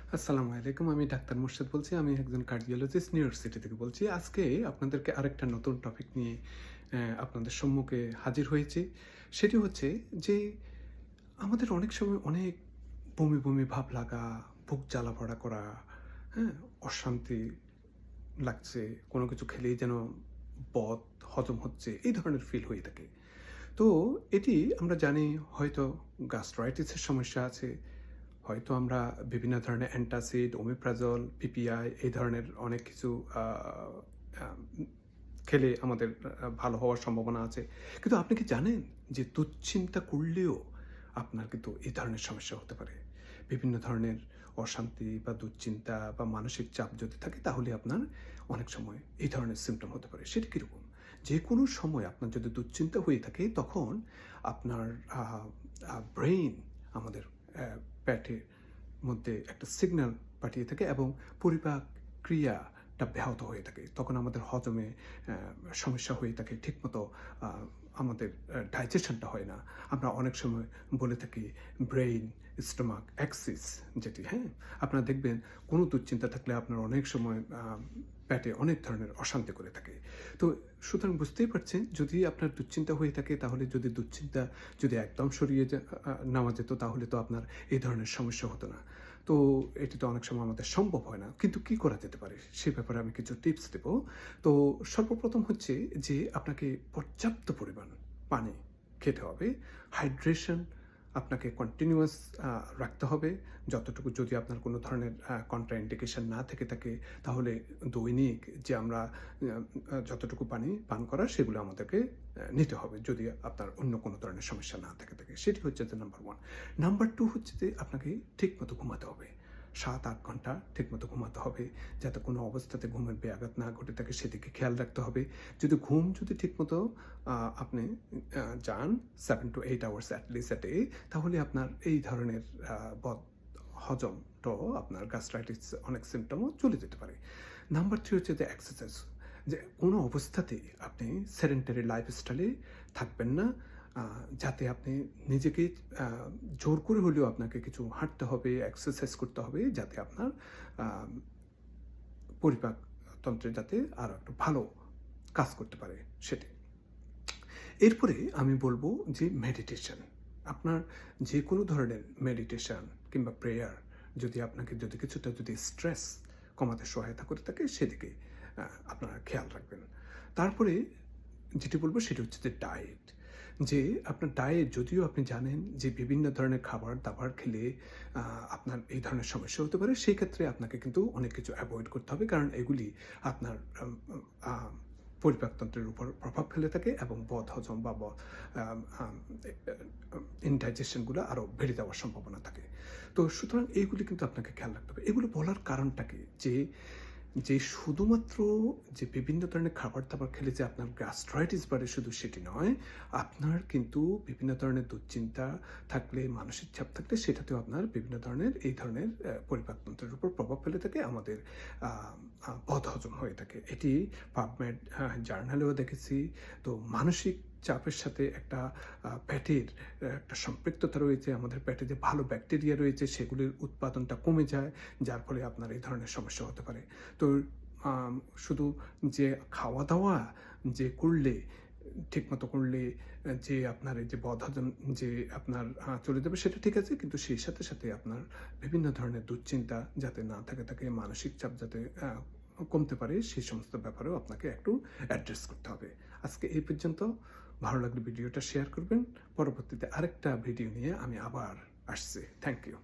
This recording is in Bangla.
আসসালামু আলাইকুম। আমি ডাক্তার মোর্শেদ বলছি। আমি একজন কার্ডিওলজিস্ট নিউ ইয়র্ক সিটি থেকে বলছি। আজকে আপনাদেরকে আরেকটা নতুন টপিক নিয়ে আপনাদের সম্মুখে হাজির হয়েছি। সেটি হচ্ছে যে আমাদের অনেক সময় অনেক বমি, বমি ভাব লাগা, বুক জ্বালা-পোড়া করা, হ্যাঁ? অশান্তি লাগছে, কোনো কিছু খেলেই যেন বদ হজম হচ্ছে, এই ধরনের ফিল হয়ে থাকে। তো এটি আমরা জানি হয়তো গ্যাস্ট্রাইটিসের সমস্যা আছে। হয়তো আমরা বিভিন্ন ধরনের অ্যান্টাসিড, ওমিপ্রাজল, পিপিআই এই ধরনের অনেক কিছু আ আম খেলে আমাদের ভালো হওয়ার সম্ভাবনা আছে। কিন্তু আপনি কি জানেন যে দুশ্চিন্তা করলেও আপনার কিন্তু এই ধরনের সমস্যা হতে পারে। বিভিন্ন ধরনের অশান্তি বা দুশ্চিন্তা বা মানসিক চাপ যদি থাকে তাহলে আপনার অনেক সময় এই ধরনের সিম্পটম হতে পারে। সেটা কিরকম? যেকোনো সময় আপনার যদি দুশ্চিন্তা হয়ে থাকে তখন আপনার আ আ ব্রেইন আমাদের পেটের মধ্যে একটা সিগন্যাল পাঠিয়ে থাকে এবং পরিপাক ক্রিয়াটা ব্যাহত হয়ে থাকে। তখন আমাদের হজমে সমস্যা হয়ে থাকে। ঠিকমতো আ আমাদের ডাইজেশনটা হয় না। আমরা অনেক সময় বলে থাকি ব্রেইন স্টোমাক অ্যাক্সিস যেটি, হ্যাঁ? আপনারা দেখবেন কোনো দুশ্চিন্তা থাকলে আপনার অনেক সময় পেটে অনেক ধরনের অশান্তি করে থাকে। তো সুতরাং বুঝতেই পারছেন যদি আপনার দুশ্চিন্তা হয়ে থাকে তাহলে যদি দুশ্চিন্তা যদি একদম সরিয়ে নেওয়া যেত তাহলে তো আপনার এই ধরনের সমস্যা হতো না। তো এটি তো অনেক সময় আমাদের সম্ভব হয় না। কিন্তু কি করা যেতে পারে? সে ব্যাপারে আমি কিছু টিপস দেব। তো সর্বপ্রথম হচ্ছে যে আপনাকে পর্যাপ্ত পরিমাণ পানি খেতে হবে। হাইড্রেশন আপনাকে কন্টিনিউয়াস রাখতে হবে। যতটুকু যদি আপনার কোনো ধরনের কন্ট্রা ইন্ডিকেশন না থেকে থাকে তাহলে দৈনিক যে আমরা যতটুকু পানি পান করার সেগুলো আমাদেরকে নিতে হবে। যদি আপনার অন্য কোনো ধরনের সমস্যা না থেকে থাকে। সেটি হচ্ছে যে নাম্বার 1। নাম্বার 2 হচ্ছে যে আপনাকে ঠিকমতো ঘুমাতে হবে। ৭-৮ ঘন্টা ঠিকমতো ঘুমাতে হবে। যাতে কোনো অবস্থাতে ঘুমের ব্যাঘাত না ঘটে থাকে সেদিকে খেয়াল রাখতে হবে। যদি ঘুম যদি ঠিকমতো আপনি যান 7 to 8 hours at least a day তাহলে আপনার এই ধরনের বদ হজমটাও আপনার গ্যাস্ট্রাইটিস অনেক সিম্পটমও চলে যেতে পারে। নাম্বার 3 হচ্ছে যে এক্সারসাইজ। যে কোনো অবস্থাতেই আপনি সেডেন্টারি লাইফস্টাইলে থাকবেন না। আ যাতে আপনি নিজেকে আ জোর করে হলেও আপনাকে কিছু হাঁটতে হবে, এক্সারসাইজ করতে হবে যাতে আপনার আ পরিপাকতন্ত্রে যাতে আরো একটু ভালো কাজ করতে পারে সেটি। এরপরে আমি বলব যে মেডিটেশন। আপনার যেকোনো ধরনের মেডিটেশন কিংবা প্রেয়ার যদি আপনাকে যদি কিছুটা যদি স্ট্রেস কমাতে সহায়তা করে থাকে সেদিকে আপনারা খেয়াল রাখবেন। তারপরে যেটি বলব সেটি হচ্ছে যে ডায়েট। যে আপনার ডায়েট যদিও আপনি জানেন যে বিভিন্ন ধরনের খাবার-দাবার খেলে আপনার এই ধরনের সমস্যা হতে পারে, সেই ক্ষেত্রে আপনাকে কিন্তু অনেক কিছু এভয়েড করতে হবে। কারণ এগুলি আপনার আম আ পরিপাকতন্ত্রের উপর প্রভাব ফেলে থাকে এবং বদহজম বা আম আম এ ইনডাইজেশন গুলো আরো বেড়ে যাওয়ার সম্ভাবনা থাকে। তো সুতরাং এইগুলি কিন্তু আপনাকে খেয়াল রাখতে হবে। এগুলো বলার কারণটা কি? যে শুধুমাত্র যে বিভিন্ন ধরনের খাবার-দাবার খেলে যে আপনার গ্যাস্ট্রাইটিস বাড়ে শুধু সেটি নয়, আপনার কিন্তু বিভিন্ন ধরনের দুশ্চিন্তা থাকলে, মানসিক চাপ থাকলে সেটাতেও আপনার বিভিন্ন ধরনের এই ধরনের পরিপাকতন্ত্রের উপর প্রভাব ফেলে থাকে, আমাদের আ আ বদহজম হয়ে থাকে। এটি PubMed জার্নালেও দেখেছি। তো মানসিক চাপের সাথে একটা পেটের একটা সম্পৃক্ততা রয়েছে। আমাদের পেটে যে ভালো ব্যাকটেরিয়া রয়েছে সেগুলির উৎপাদনটা কমে যায়, যার ফলে আপনার এই ধরনের সমস্যা হতে পারে। তো শুধু যে খাওয়া-দাওয়া যে করলে, ঠিকমতো করলে যে আপনার এই যে বদহজম যে আপনার চলে যাবে সেটা ঠিক আছে। কিন্তু সেই সাথে, সাথে আপনার বিভিন্ন ধরনের দুশ্চিন্তা যাতে না থাকে, মানসিক চাপ যাতে কমতে পারে সেই সমস্ত ব্যাপারেও আপনাকে একটু অ্যাড্রেস করতে হবে। আজকে এই পর্যন্ত। ভালো লাগলে ভিডিওটা শেয়ার করবেন। পরবর্তীতে আরেকটা ভিডিও নিয়ে আমি আবার আসছি। Thank you.